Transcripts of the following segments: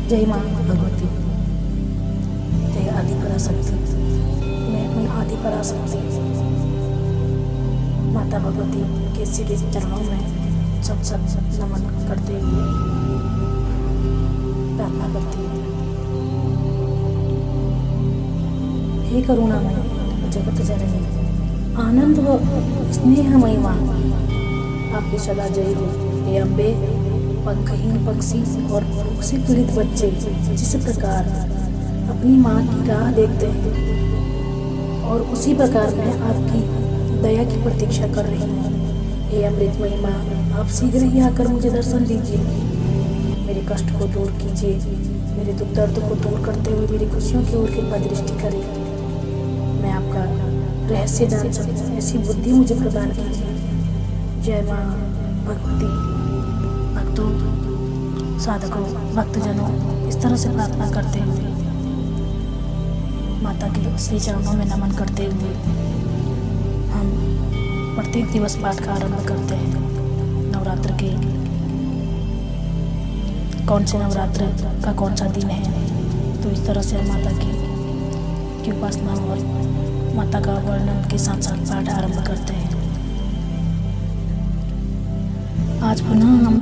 जय माँ भगवती, जय आदि पराशक्ति। मैं उन आदि पराशक्ति माता भगवती के सीधे चरणों में सब नमन करते हुए प्रार्थना करती हूँ। हे करुणामय जगत जननी, आनंद व स्नेहमयी माँ, आपकी सदा जय हो। हे अम्बे, पंखहीन पक्षी और भूख से पीड़ित बच्चे जिस प्रकार अपनी माँ की राह देखते हैं और उसी प्रकार मैं आपकी दया की प्रतीक्षा कर रही हूँ। हे अमृतमयी माँ, आप शीघ्र ही आकर मुझे दर्शन दीजिए, मेरे कष्ट को दूर कीजिए, मेरे दुख दर्द को दूर करते हुए मेरी खुशियों की ओर कृपा दृष्टि करें। मैं आपका रहस्य जान सकूं, ऐसी बुद्धि मुझे प्रदान कीजिए। जय माँ भगवती। भक्तों, साधकों, भक्तजनों, इस तरह से प्रार्थना करते हुए माता के श्री चरणों में नमन करते हुए हम प्रत्येक दिवस पाठ का आरंभ करते हैं। नवरात्र के कौन से नवरात्र का कौन सा दिन है, तो इस तरह से हम माता की उपासना और माता का वर्णन के साथ साथ पाठ आरंभ करते हैं। आज पुनः हम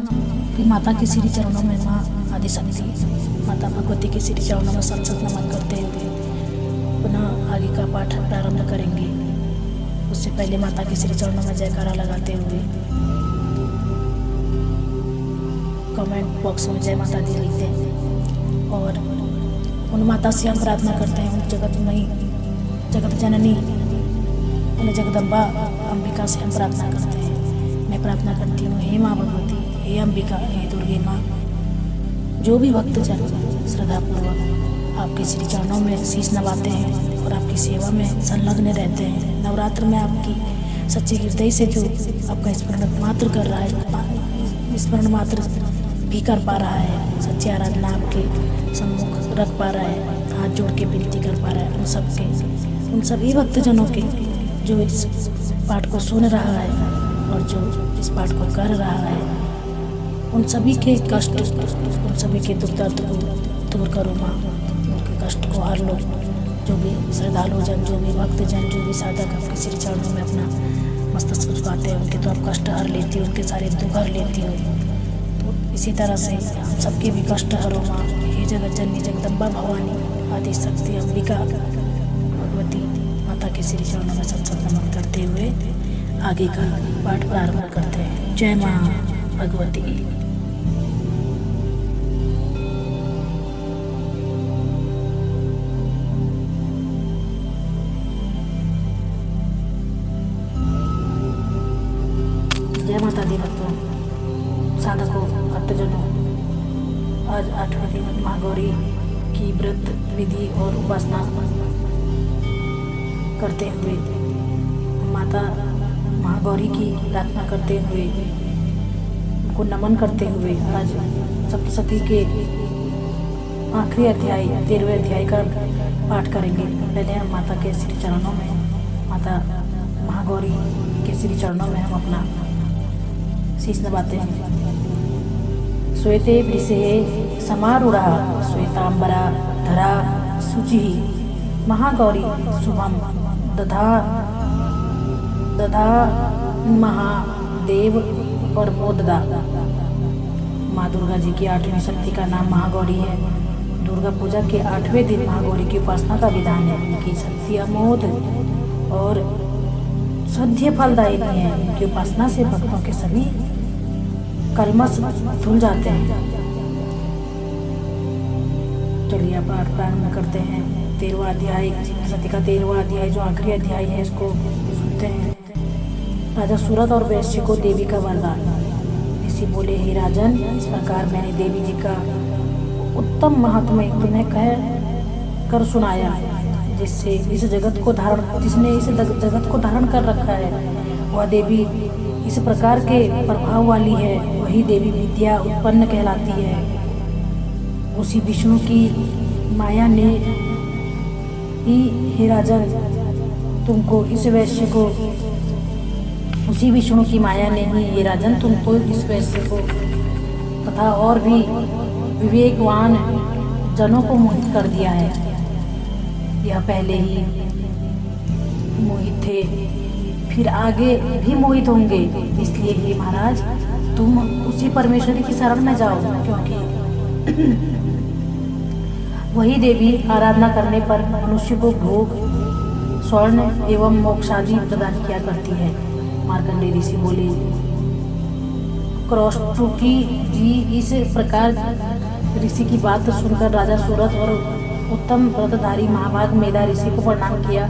माता के श्री चरणों में माँ आदिशक्ति माता भगवती के श्री चरणों में सत नमन करते हुए पुनः आगे का पाठ प्रारंभ करेंगे। उससे पहले माता के श्री चरणों में जयकारा लगाते हुए कमेंट बॉक्स में जय माता दी लिखते हैं और उन माता से हम प्रार्थना करते हैं, उन जगतमयी जगत जननी, उन जगदम्बा अंबिका से हम प्रार्थना करते हैं। मैं प्रार्थना करती हूँ, हे माँ भगवती, हे अंबिका, हे दुर्गे माँ, जो भी भक्तजन श्रद्धापूर्वक आपके श्री चरणों में शीश नवाते हैं और आपकी सेवा में संलग्न रहते हैं, नवरात्र में आपकी सच्चे हृदय से जो आपका स्मरण मात्र कर रहा है, स्मरण मात्र भी कर पा रहा है, सच्ची आराधना आपके सम्मुख रख पा रहा है, हाथ जोड़ के विनती कर पा रहा है, उन सभी भक्तजनों के जो इस पाठ को सुन रहा है और जो इस पाठ को कर रहा है, उन सभी के कष्ट, उन सभी के दुख दर्द को दूर करो माँ, उनके कष्ट को हर लो। जो भी श्रद्धालु जन, जो भी भक्तजन, जो भी साधक आपके श्री चरणों में अपना मस्तक झुकाते हैं, उनके तो आप कष्ट हर लेती हो, उनके सारे दुख हर लेती हो। तो इसी तरह से हम सबके भी कष्ट हरो माँ। हे जगत जननी जगदम्बा भवानी आदि शक्ति अंबिका भगवती माता के श्री चरणों में सत नमन करते हुए आगे का पाठ प्रारंभ करते हैं। जय माँ भगवती। जय माता दी भक्तों, साधकों, भक्तजनों, आज 8वें दिन महागौरी की व्रत विधि और उपासना करते हुए माता महागौरी की प्रार्थना करते हुए उनको नमन करते हुए आज सप्तशती के आखिरी अध्याय 13वें अध्याय का पाठ करेंगे। पहले हम माता के श्री चरणों में, माता महागौरी के श्री चरणों में हम अपना शीश नवाते हैं। श्वेते वृषे समारूढ़ा श्वेतांबरा धरा शुचि महागौरी शुभम दधा महादेव परमोददा। माँ दुर्गा जी की 8वीं शक्ति का नाम महागौरी है। दुर्गा पूजा के 8वें दिन महागौरी की उपासना का विधान है। इनकी शक्ति अमोघ और सद्य फलदायिनी है। इनकी उपासना से भक्तों के सभी कलमश धुल जाते हैं। चलिए पाठ प्रारंभ करते हैं। 13वां अध्याय, सती का 13वां अध्याय जो आखिरी अध्याय है, इसको सुनते हैं। राजा सूरत और वैश्य को देवी का वरदान। ऋषि बोले, हे राजन, इस प्रकार मैंने देवी जी का उत्तम महात्म्य तुम्हें कह कर सुनाया, जिससे इस जगत को जिसने इस जगत को धारण कर रखा है, वह देवी इस प्रकार के प्रभाव वाली है। वही देवी विद्या उत्पन्न कहलाती है। उसी विष्णु की माया ने ही, हे राजन, तुमको इस वैश्य को, उसी विष्णु की माया ने ही, ये राजन, तुमको इस वैश्य को तथा और भी विवेकवान जनों को मोहित कर दिया है। यह पहले ही मोहित थे, फिर आगे भी मोहित होंगे। इसलिए हे महाराज, तुम उसी परमेश्वरी की शरण में जाओ, क्योंकि वही देवी आराधना करने पर मनुष्य को भोग, स्वर्ण एवं मोक्ष आदि प्रदान किया करती है। मार्कंडेय ऋषि बोले, क्रौष्टुकी जी इस प्रकार ऋषि की बात सुनकर राजा सूरत और उत्तम व्रतधारी महाभाग मेधा ऋषि को प्रणाम किया।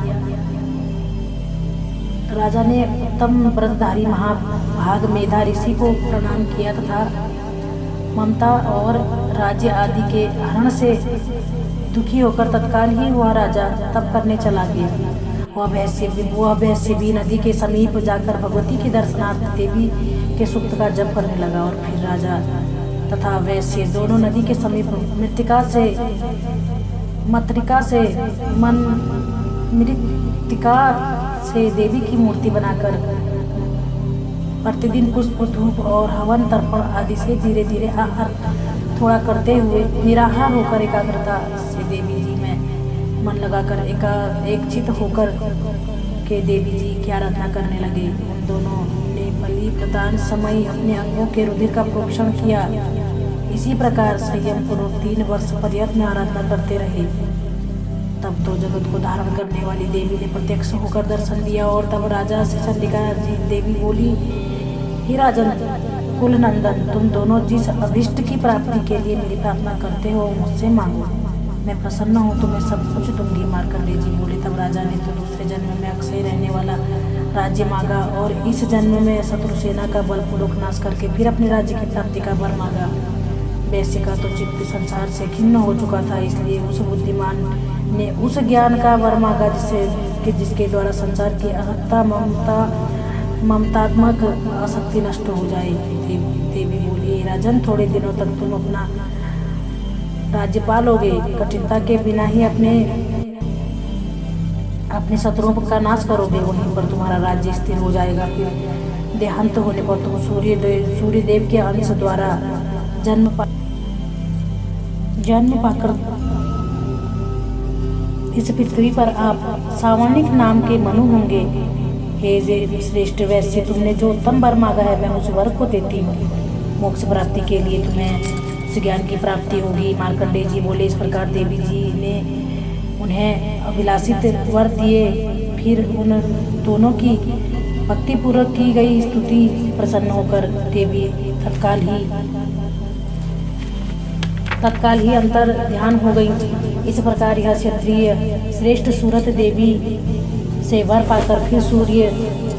राजा ने उत्तम व्रतधारी महाभाग मेधा ऋषि को प्रणाम किया तथा ममता और राज्य आदि के हरण से दुखी होकर तत्काल ही वह राजा तप करने चला गया। वह वैश्यवी नदी के समीप जाकर भगवती के दर्शनार्थ देवी के सूक्त का जप करने लगा। और फिर राजा तथा वैश्य दोनों नदी के समीप मृत्तिका से देवी की मूर्ति बनाकर प्रतिदिन पुष्प, धूप और हवन तर्पण आदि से धीरे धीरे आहार थोड़ा करते हुए निराहार होकर एकाग्रता से देवी जी में मन लगाकर एक चित होकर के देवी जी की आराधना करने लगे। उन दोनों ने बलि प्रदान समय अपने अंगों के रुधिर का प्रोक्षण किया। इसी प्रकार संयम पूर्वक 3 वर्ष पर्यंत में आराधना करते रहे। तब तो जगत को धारण करने वाली देवी ने प्रत्यक्ष होकर दर्शन दिया। और तब राजा से चंडिका जी देवी बोली, हे राजन कुल नंदन, तुम दोनों जिस अभिष्ट की प्राप्ति के लिए मेरी प्रार्थना करते हो मुझसे मांगो, मैं प्रसन्न हूँ, तुम्हें सब कुछ दूंगी। मार्कंडेय जी बोले, तब राजा ने तो दूसरे जन्म में अक्षय रहने वाला राज्य मांगा और इस जन्म में शत्रु सेना का बलपूर्वक नाश करके फिर अपने राज्य की प्राप्ति का वर मांगा। वैश्य का तो चित्त संसार से खिन्न हो चुका था, इसलिए उस बुद्धिमान ने उस ज्ञान का वर मांगा जिसके द्वारा संसार की अहत्ता ममतात्मक आसक्ति नष्ट हो जाए। देवी बोली, राजन थोड़े दिनों तक तुम अपना राज्य पालोगे, कठिनता के बिना ही अपने शत्रुओं का नाश करोगे, वहीं पर तुम्हारा राज्य स्थिर हो जाएगा। फिर देहांत होने पर तुम सूर्यदेव के अंश द्वारा जन्म पाकर इस पृथ्वी पर आप सावर्णिक नाम के मनु होंगे। हे श्रेष्ठ वैश्य, तुमने जो उत्तम वर मांगा है मैं उस वर को देती हूँ। मोक्ष प्राप्ति के लिए तुम्हें उस ज्ञान की प्राप्ति होगी। मार्कंडेय जी बोले, इस प्रकार देवी जी ने उन्हें अभिलाषित वर दिए। फिर उन दोनों की भक्तिपूर्वक की गई स्तुति प्रसन्न होकर देवी तत्काल ही अंतर ध्यान हो गई। इस प्रकार यह क्षत्रिय श्रेष्ठ सूरत देवी से वर पाकर फिर सूर्य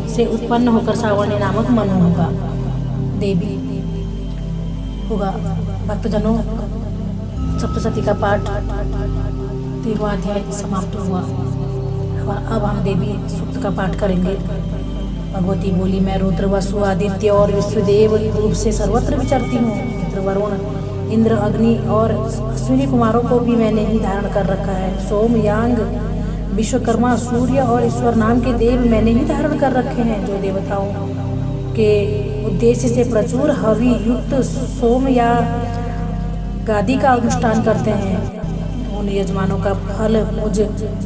से उत्पन्न होकर सावर्णी नामक मनु होगा। देवी होगा। भक्तजनों, सप्तशती का पाठ 13वां अध्याय समाप्त हुआ। अब हम देवी सूक्त का पाठ करेंगे। भगवती बोली, मैं रुद्र, वसु, आदित्य और विश्वदेव रूप से सर्वत्र विचरती हूँ। मित्र, वरुण, इंद्र, अग्नि और अश्विनी कुमारों को भी मैंने ही धारण कर रखा है। सोम, यांग, विश्वकर्मा, सूर्य और ईश्वर नाम के देव मैंने ही धारण कर रखे हैं, जो देवताओं के उद्देश्य से प्रचुर हवि युक्त सोम या गादी का अनुष्ठान करते हैं। उन यजमानों का फल मुझ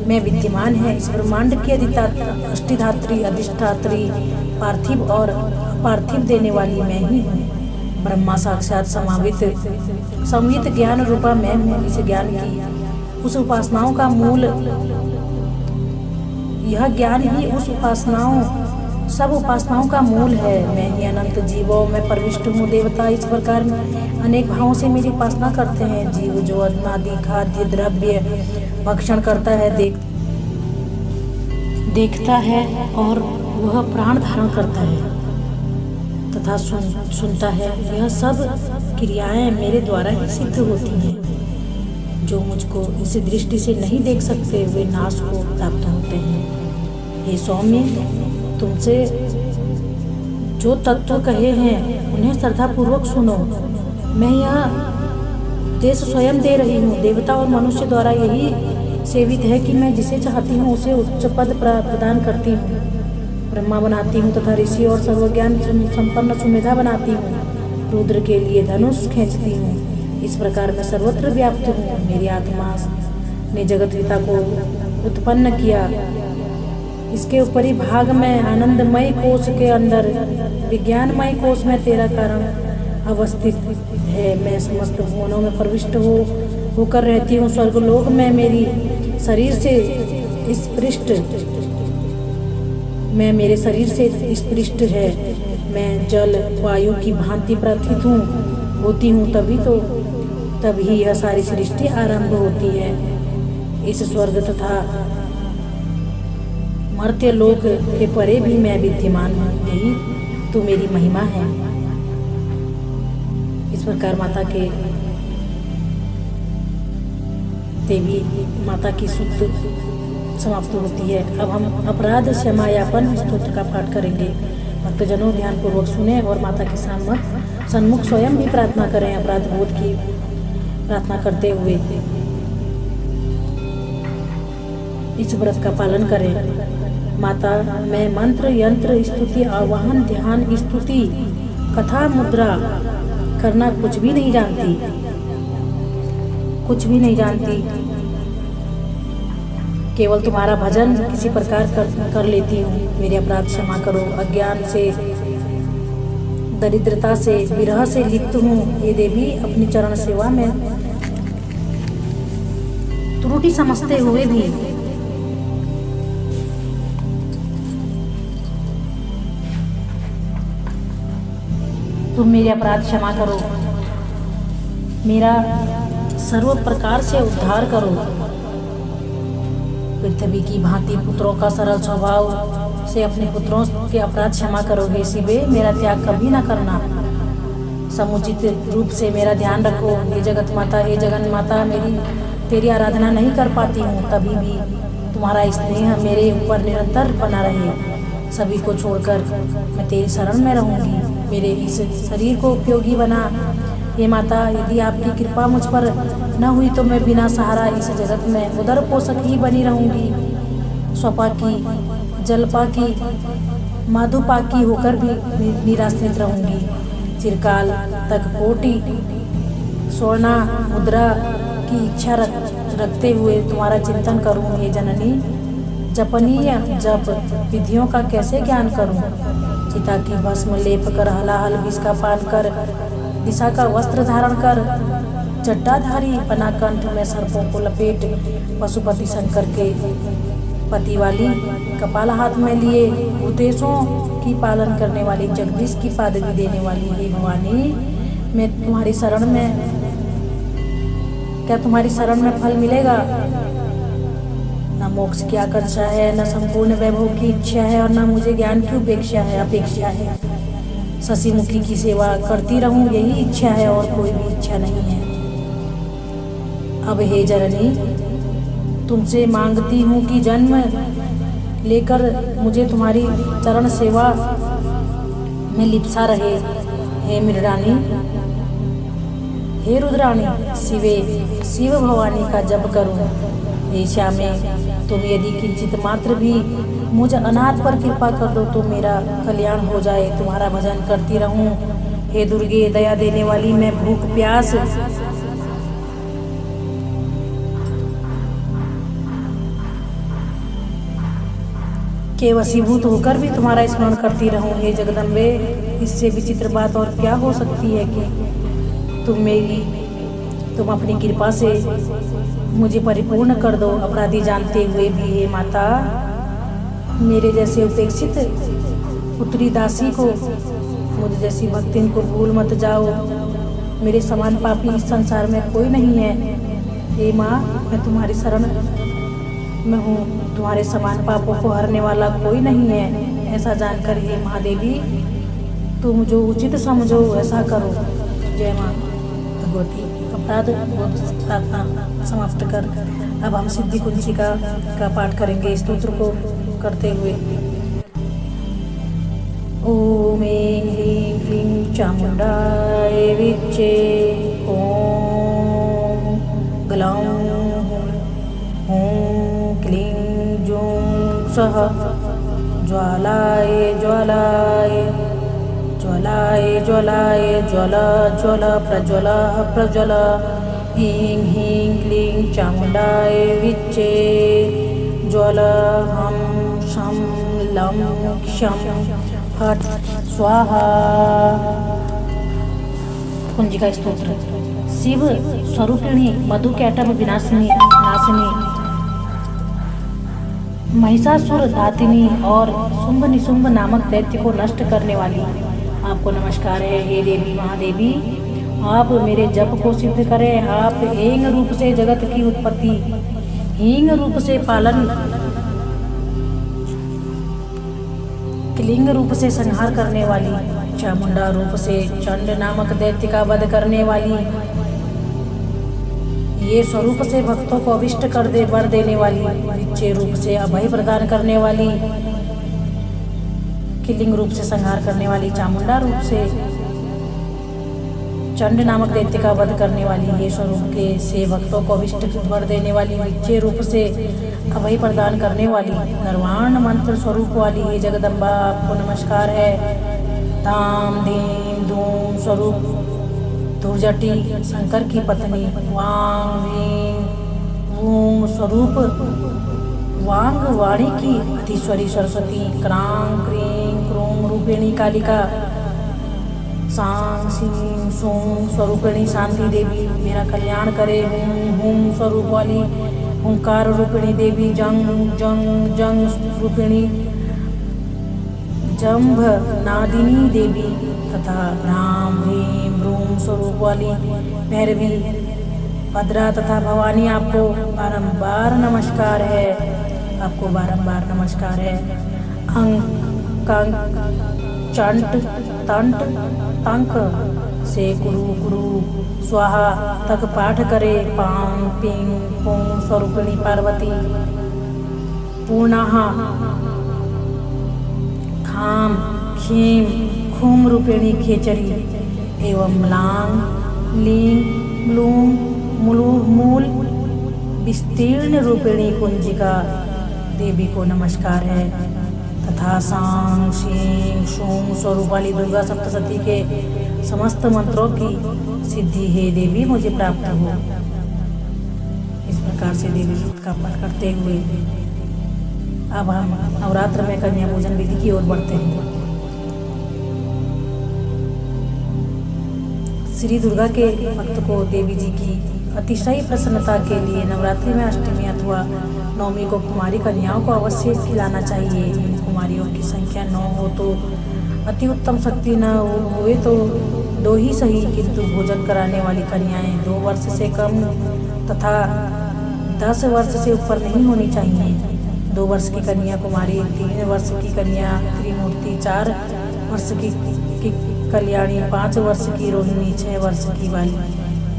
में विद्यमान है। इस ब्रह्मांड की अष्टिधात्री, अधिष्ठात्री, पार्थिव और अपार्थिव देने वाली मैं ही हूँ। ब्रह्मा साक्षात संवित ज्ञान रूपा मैं हूँ। इस ज्ञान की उस उपासनाओं का मूल, यह ज्ञान ही उस सब उपासनाओं का मूल है। मैं ही अनंत जीवों में प्रविष्ट हूँ। देवता इस प्रकार अनेक भावों से मेरी उपासना करते हैं। जीव जो अन्नादि खाद्य द्रव्य भक्षण करता है, देखता है और वह प्राण धारण करता है तथा सुनता है, यह सब क्रियाएं मेरे द्वारा ही सिद्ध होती हैं। जो मुझको इस दृष्टि से नहीं देख सकते वे नाश को प्राप्त होते हैं। हे सौम्य, तुमसे जो तत्व कहे हैं उन्हें श्रद्धापूर्वक सुनो। मैं यह उपदेश स्वयं दे रही हूँ। देवता और मनुष्य द्वारा यही सेवित है कि मैं जिसे चाहती हूँ उसे उच्च पद प्रदान करती हूँ। ब्रह्मा बनाती हूँ तथा ऋषि और सर्वज्ञान संपन्न सुमेधा बनाती हूँ। रुद्र के लिए धनुष खींचती हूँ। इस प्रकार मैं सर्वत्र व्याप्त हूँ। मेरी आत्मा ने जगत पिता को उत्पन्न किया। इसके ऊपरी भाग में आनंदमय कोश के अंदर विज्ञानमय कोश में तेरा कारण अवस्थित है। मैं समस्त भुवनों में प्रविष्ट होकर रहती हूँ। स्वर्गलोक में मेरी शरीर से स्पृष्ट है। मैं जल वायु की भांति प्रथित होती हूँ, तभी यह सारी सृष्टि आरंभ होती है। इस स्वर्ग तथा मर्त्य लोक के परे भी मैं विद्यमान हूँ, यही तो मेरी महिमा है। इस प्रकार माता की सुध समाप्त होती है। अब हम अपराध क्षमायापन स्तोत्र का पाठ करेंगे। भक्तजनों ध्यान पूर्वक सुने और माता के सन्मुख स्वयं भी प्रार्थना करें। अपराध बोध की प्रार्थना करते हुए इस व्रत का पालन करें। माता, मैं मंत्र यंत्र स्तुति आवाहन ध्यान स्तुति कथा मुद्रा करना कुछ भी नहीं जानती। केवल तुम्हारा भजन किसी प्रकार कर लेती हूँ। मेरे अपराध क्षमा करो। अज्ञान से, दरिद्रता से, विरह से लिप्त हूँ। हे देवी, अपनी चरण सेवा में त्रुटि समझते हुए भी तुम मेरे अपराध क्षमा करो। मेरा सर्व प्रकार से उद्धार करो। पृथ्वी की भांति पुत्रों का सरल स्वभाव से अपने पुत्रों के अपराध क्षमा करो। हे शिवे, मेरा त्याग कभी न करना। समुचित रूप से मेरा ध्यान रखो। हे जगत माता, हे जगन माता, तेरी आराधना नहीं कर पाती हूँ, तभी भी तुम्हारा स्नेह मेरे ऊपर निरंतर बना रहे। सभी को छोड़कर मैं तेरी शरण में रहूँगी। मेरे इस शरीर को उपयोगी बना। हे माता, यदि आपकी कृपा मुझ पर न हुई तो मैं बिना सहारा इस जगत में उदर पोषक ही बनी रहूँगी। स्वपाकी, जलपाकी, माधुपाकी होकर भी निराश्रित रहूँगी। चिरकाल तक कोटि स्वर्णा मुद्रा की इच्छा रखते हुए तुम्हारा चिंतन करूँ। हे जननी, जपनीय जप विधियों का कैसे ज्ञान करूँ। चिता की भस्म लेप कर, हलाहल विष का पान कर, दिशा का वस्त्र धारण कर, जटाधारी बना कंठ में सर्पों को लपेट, पशुपति शंकर के पति वाली कपाल हाथ में लिए, उद्देश्यों की पालन करने वाली, जगदीश की पदवी देने वाली हे भवानी, मैं तुम्हारी शरण में, क्या तुम्हारी शरण में फल मिलेगा? न मोक्ष की आकांक्षा है, न संपूर्ण वैभव की इच्छा है, और न मुझे ज्ञान की अपेक्षा है। शशि मुखी की सेवा करती रहूं, यही इच्छा है और कोई भी इच्छा नहीं है। अब हे जननी, तुमसे मांगती हूँ कि जन्म लेकर मुझे तुम्हारी चरण सेवा में लिप्सा रहे। हे मृडानी, हे रुद्राणी, शिव भवानी का जप करूं। हे श्यामे, तुम यदि किंचित मात्र भी मुझ अनाथ पर कृपा कर दो तो मेरा कल्याण हो जाए। तुम्हारा भजन करती रहूं। हे दुर्गे, दया देने वाली, मैं भूख प्यास के वशीभूत होकर भी तुम्हारा स्मरण करती रहूं। हे जगदम्बे, इससे विचित्र बात और क्या हो सकती है कि तुम अपनी कृपा से मुझे परिपूर्ण कर दो, अपराधी जानते हुए भी। हे माता, मेरे जैसे उपेक्षित पुत्री दासी को, मुझ जैसी भक्तिन को भूल मत जाओ। मेरे समान पापी इस संसार में कोई नहीं है। हे माँ, मैं तुम्हारी शरण में हूँ, तुम्हारे समान पापों को हरने वाला कोई नहीं है। ऐसा जानकर हे महादेवी, तुम जो उचित समझो ऐसा करो। जय माँ भगवती। अपराध प्रार्थना समाप्त कर अब हम सिद्धि कुंजिका का पाठ करेंगे स्तोत्र को करते हुए। ओम ऐं ह्रीं क्लीं चामुण्डाय विच्चे, ओम ग्लौं ॐ क्लीं जूं सः ज्वालाय ज्वलाय ज्वलाय ज्वल ज्वल प्रज्वल प्रज्वल ह्रीं ह्रीं क्लीं चामुण्डाय विच्चे ज्वल हम शं लं क्षं फट् स्वाहा। कुंजिका स्तोत्र। शिव स्वरूपिणी मधुकैटभ विनाशिनी नाशिनी महिषासुर धातिनी और शुंभ निशुंभ नामक दैत्य को नष्ट करने वाली आपको नमस्कार है। हे देवी महादेवी, आप मेरे जप को सिद्ध करें। आप हेंग रूप से जगत की उत्पत्ति, हींग रूप से पालन, क्लिंग रूप से संहार करने वाली, चामुंडा रूप से चंड नामक दैत्य का वध करने वाली, ये स्वरूप से भक्तों को अभिष्ट कर दे वर देने वाली, विच्चे रूप से अभय प्रदान करने वाली, किलिंग रूप से संहार करने वाली, चामुंडा रूप से चंड नामक दैत्य का वध करने वाली, ये स्वरूप के से भक्तों को अभिष्ट वर देने वाली, विच्चे रूप से अभय प्रदान करने वाली, निर्वाण मंत्र स्वरूप वाली ये जगदम्बा आपको नमस्कार है। ताम धीम धूम स्वरूप दुर्जटी शंकर की पत्नी, वांग वीं वूं स्वरूप वांग वाणी की अधीश्वरी सरस्वती, क्रांग क्रीं क्रूं रूपिणी कालिका, सांग सीं सूं स्वरूपिणी शांति देवी मेरा कल्याण करे, हूं हूं स्वरूप वाली ओंकार रूपिणी देवी, जंग जंग जंग रूपिणी जंभ नादिनी देवी तथा भ्राम भीम भ्रूम स्वरूप वाली भैरवी भद्रा तथा भवानी आपको बारंबार नमस्कार है। आपको बारंबार नमस्कार है। अंक कंक चंट तंट तंक से कुरु कुरु स्वाहा तक पाठ करे, पां पिंग पुं स्वरूपिणी पार्वती, पूर्णाहा खाम खीम खूम रूपिणी खेचरी एवं लांग लीं लूं मूल विस्तीर्ण रूपिणी कुंजिका देवी को नमस्कार है तथा सांग शीं शूं स्वरूप वाली दुर्गा सप्तशती के समस्त मंत्रों की सिद्धि हे देवी मुझे प्राप्त हो। इस प्रकार से देवी सूक्त का पाठ करते हुए अब हम नवरात्र में कन्या पूजन विधि की ओर बढ़ते हैं। श्री दुर्गा के भक्त को देवी जी की अतिशय प्रसन्नता के लिए नवरात्रि में अष्टमी अथवा नवमी को कुमारी कन्याओं को अवश्य खिलाना चाहिए। इन कुमारियों की संख्या 9 हो तो अति उत्तम, शक्ति न हुए तो 2 ही सही, किंतु भोजन कराने वाली कन्याएं 2 वर्ष से कम तथा 10 वर्ष से ऊपर नहीं होनी चाहिए। 2 वर्ष की कन्या कुमारी, 3 वर्ष की कन्या त्रिमूर्ति, 4 वर्ष की कल्याणी, 5 वर्ष की रोहिणी, 6 वर्ष की बाली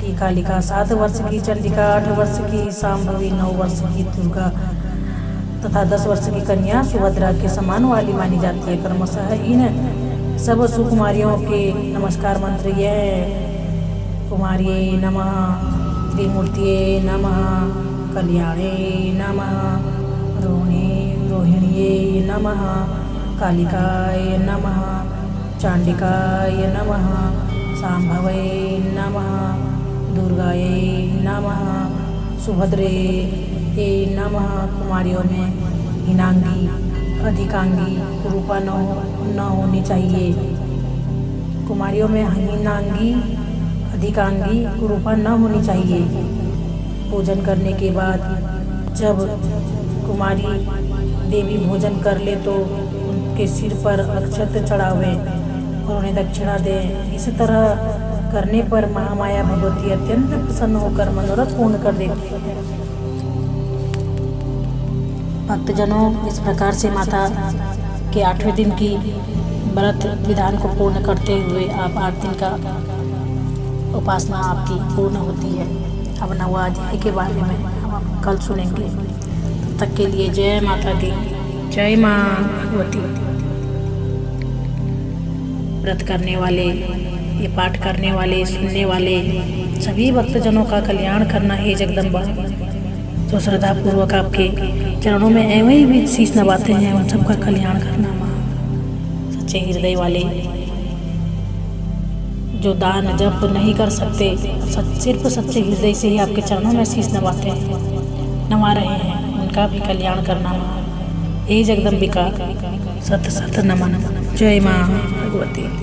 की कालिका, 7 वर्ष की चंडिका, 8 वर्ष की सांभवी, 9 वर्ष की दुर्गा तथा 10 वर्ष की कन्या सुभद्रा के समान वाली मानी जाती है। क्रमशः इन सब सुकुमारियों के नमस्कार मंत्र यह है: कुमारिये नमः, त्रिमूर्तिये नमः, कल्याणे नमः, रोहिण्ये नमः, कालिकाय नमः, चांडिकाय नमः, सांभवे नमः, दुर्गाये नमः, सुभद्रे नमः। कुमारियों में हीनांगी, अधिकांगी कुरूपा न होनी चाहिए। कुमारियों में हीनांगी, अधिकांगी कुरूपा न होनी चाहिए। पूजन करने के बाद जब कुमारी देवी भोजन कर ले तो उनके सिर पर अक्षत चढ़ावे और उन्हें दक्षिणा दें। इस तरह करने पर महामाया भगवती अत्यंत प्रसन्न होकर मनोरथ पूर्ण कर देती है। भक्तजनों, इस प्रकार से माता के 8वें दिन की व्रत विधान को पूर्ण करते हुए आप 8 दिन का उपासना आपकी पूर्ण होती है। अब 9वां अध्याय के बारे में हम कल सुनेंगे। तब तक के लिए जय माता दी, जय माँ भगवती। व्रत करने वाले, ये पाठ करने वाले, सुनने वाले सभी भक्तजनों का कल्याण करना है जगदम्बा। जो श्रद्धा पूर्वक आपके चरणों में एवं भी शीश नवाते हैं उन सबका कल्याण करना माँ। सच्चे हृदय वाले जो दान जप नहीं कर सकते, सिर्फ सच्चे हृदय से ही आपके चरणों में शीश नवा रहे हैं, उनका भी कल्याण करना। हे जगदम्बिका, सत सत नमन। जय माँ भगवती।